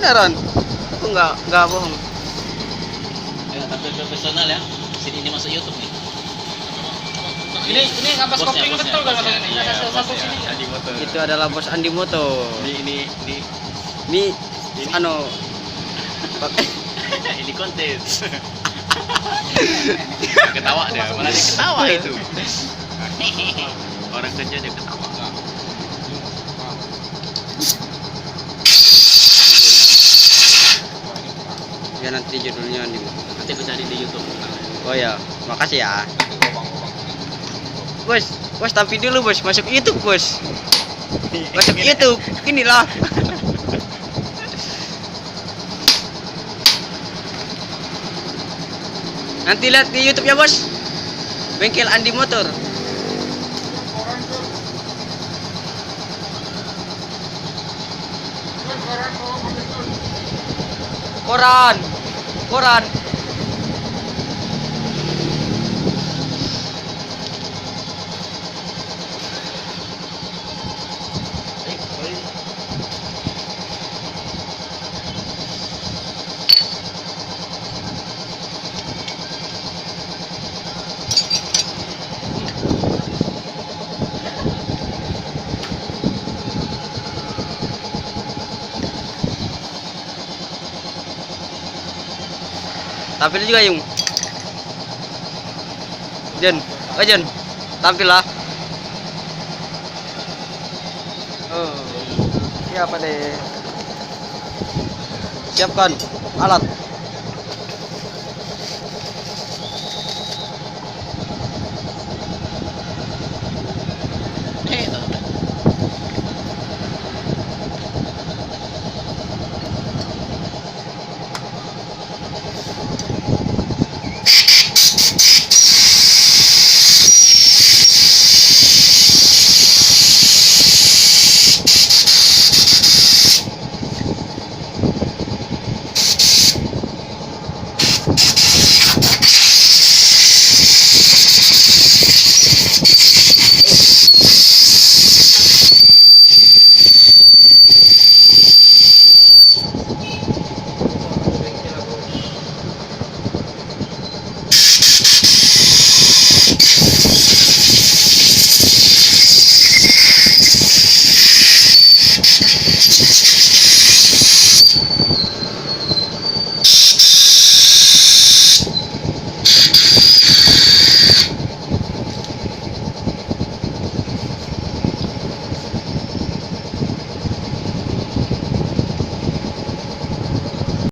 beneran. Aku nggak bohong. Ya, tampil profesional ya. Sini ini masuk YouTube nih. Ini kapas Bosnya, kopling bosnya, betul kan bosnya. Bang? Iya, Satu bosnya. sini. Andi Motor. Itu adalah bos Andi Moto. Ini Ini anu ini konten. Ketawa dia, malah dia ketawa itu. Orang kerja dia ketawa. ya nanti judulnya Andi Moto. Nanti aku cari di YouTube. Oh ya, makasih ya. Bos tapi dulu bos, masuk YouTube bos. Masuk YouTube, inilah. Nanti lihat di YouTube ya bos. Bengkel Andi Motor. Koran. Tampil juga Yung. Jen, tampil lah. Oh, siapa deh? Siapkan alat.